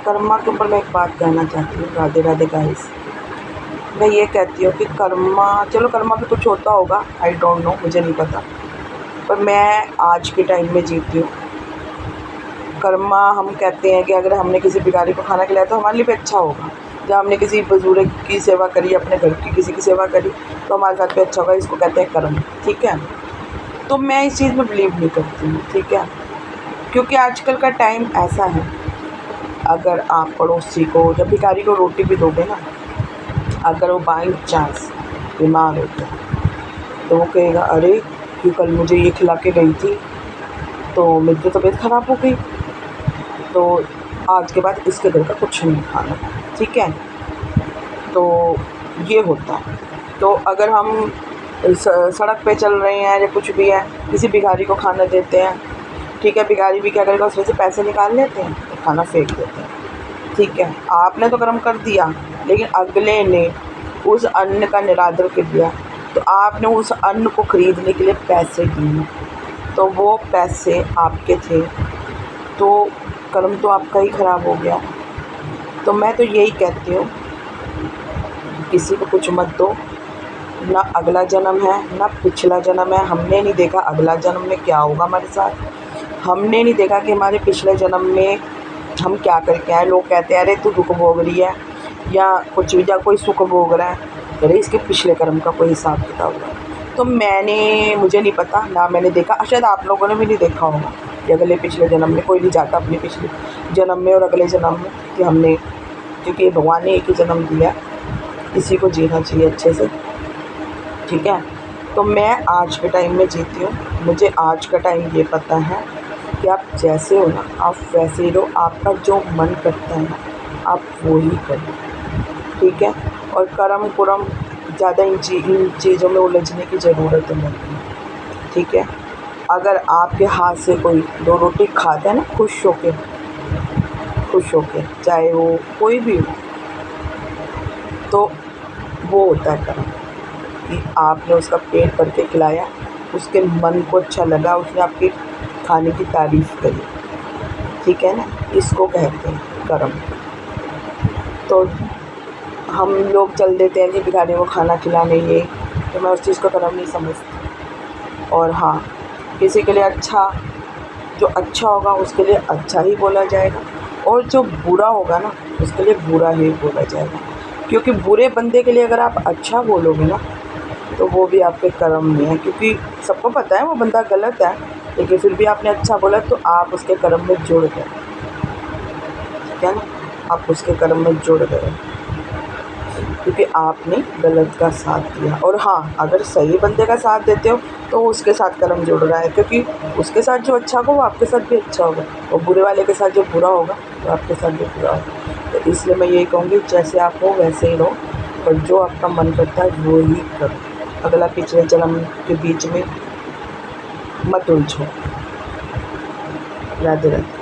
कर्मा के ऊपर मैं एक बात कहना चाहती हूँ। राधे राधे गाइस। मैं ये कहती हूँ कि कर्मा, चलो कर्मा भी कुछ होता होगा, आई डोंट नो, मुझे नहीं पता, पर मैं आज के टाइम में जीती हूँ। कर्मा हम कहते हैं कि अगर हमने किसी भिखारी को खाना खिलाया तो हमारे लिए भी अच्छा होगा। जब हमने किसी बुजुर्ग की सेवा करी, अपने घर की किसी की सेवा करी, तो हमारे साथ भी अच्छा होगा। इसको कहते हैं कर्म, ठीक है। तो मैं इस चीज़ में बिलीव नहीं करती हूँ, ठीक है, क्योंकि आजकल का टाइम ऐसा है, अगर आप पड़ोसी को, जब भिखारी को रोटी भी दोगे ना, अगर वो बाई चांस बीमार हो गया तो वो कहेगा, अरे ये कल मुझे ये खिला के गई थी तो मेरी तो तबीयत ख़राब हो गई, तो आज के बाद इसके घर का कुछ नहीं खाना, ठीक है। तो ये होता है। तो अगर हम सड़क पे चल रहे हैं या कुछ भी है, किसी भिखारी को खाना देते हैं, ठीक है, भिखारी भी क्या करेगा, उसमें से पैसे निकाल लेते हैं, तो खाना फेंक देते हैं, ठीक है। आपने तो कर्म कर दिया, लेकिन अगले ने उस अन्न का निरादर कर दिया, तो आपने उस अन्न को खरीदने के लिए पैसे दिए, तो वो पैसे आपके थे, तो कर्म तो आपका ही ख़राब हो गया। तो मैं तो यही कहती हूँ, किसी को कुछ मत दो, ना अगला जन्म है ना पिछला जन्म है। हमने नहीं देखा अगला जन्म में क्या होगा हमारे साथ, हमने नहीं देखा कि हमारे पिछले जन्म में हम क्या करके आए। लोग कहते हैं, अरे तू दुख भोग रही है या कुछ भी, या कोई सुख भोग रहा है, अरे इसके पिछले कर्म का कोई हिसाब किताब होगा। तो मुझे नहीं पता, ना मैंने देखा, शायद आप लोगों ने भी नहीं देखा होगा कि अगले पिछले जन्म में। कोई नहीं जाता अपने पिछले जन्म में और अगले जन्म में कि हमने, क्योंकि भगवान ने एक ही जन्म दिया, इसी को जीना चाहिए अच्छे से, ठीक है। तो मैं आज के टाइम में जीती हूँ। मुझे आज का टाइम ये पता है कि आप जैसे हो ना, आप वैसे ही रहो। आपका जो मन करता है ना, आप वो ही करो, ठीक है। और कर्म कुरम ज़्यादा इन चीज़ों में उलझने की ज़रूरत नहीं है, ठीक है। अगर आपके हाथ से कोई 2 रोटी खाता है ना, खुश होके, चाहे वो कोई भी हो, तो वो होता है कर्म, कि आपने उसका पेट भर के खिलाया, उसके मन को अच्छा लगा, उसने आपके खाने की तारीफ़ करी, ठीक है ना, इसको कहते हैं कर्म। तो हम लोग चल देते हैं कि भिखारियों को खाना खिलाने, ये तो मैं उस चीज़ को कर्म नहीं समझती। और हाँ, किसी के लिए अच्छा, जो अच्छा होगा उसके लिए अच्छा ही बोला जाएगा, और जो बुरा होगा ना उसके लिए बुरा ही बोला जाएगा। क्योंकि बुरे बंदे के लिए अगर आप अच्छा बोलोगे ना, तो वो भी आपके कर्म में है, क्योंकि सबको पता है वो बंदा गलत है, लेकिन फिर भी आपने अच्छा बोला तो आप उसके कर्म में जुड़ गए, ठीक है ना, आप उसके कर्म में जुड़ गए, क्योंकि आपने गलत का साथ दिया। और हाँ, अगर सही बंदे का साथ देते हो तो उसके साथ कर्म जुड़ रहा है, क्योंकि उसके साथ जो अच्छा होगा वो आपके साथ भी अच्छा होगा, और बुरे वाले के साथ जो बुरा होगा तो आपके साथ भी बुरा होगा। तो इसलिए मैं यही कहूँगी, जैसे आप हो वैसे ही रहो, और जो आपका मन करता है वो ही करो। अगला पिछले जन्म के बीच में मत उलझो। राधे राधे।